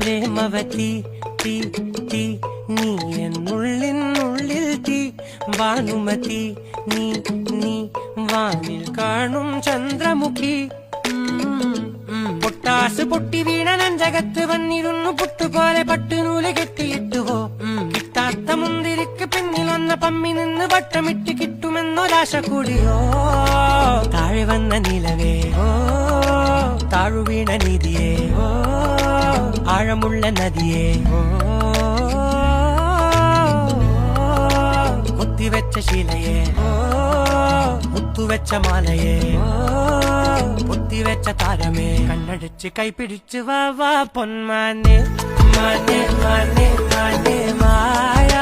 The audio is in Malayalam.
പ്രേമവതി തീ തീ നീ എന്നുള്ളിനുള്ളിൽ തീ ഭാനുമതി നീ നീ വാനിൽ കാണും ചന്ദ്രമുഖി പൊട്ടാസ് പൊട്ടി വീണ നഞ്ചകത്ത് വന്നിരുന്നു പുട്ടുപോലെ പട്ടുനൂല് കെട്ടിയിട്ടുവോ കിട്ടാത്ത മുന്തിരിക്ക് പിന്നിൽ വന്ന പമ്മി നിന്ന് വട്ടമിട്ട് കിട്ടുമെന്നൊരാശ കൂടിയോ താഴെ വന്ന നിലവേ ഓ താഴു വീണ നിധിയേ ഓ ആഴമുള്ള നദിയേ ഓ കൊത്തിവെച്ച ശിലയേ ഓ മുത്തുവെച്ച മാലയേ ഓ പൊത്തിവെച്ച താരമേ കണ്ണടിച്ച് കൈപിടിച്ച് വാ വാ പൊന്മാനെ മാനെ മാനെ മാനെ മായ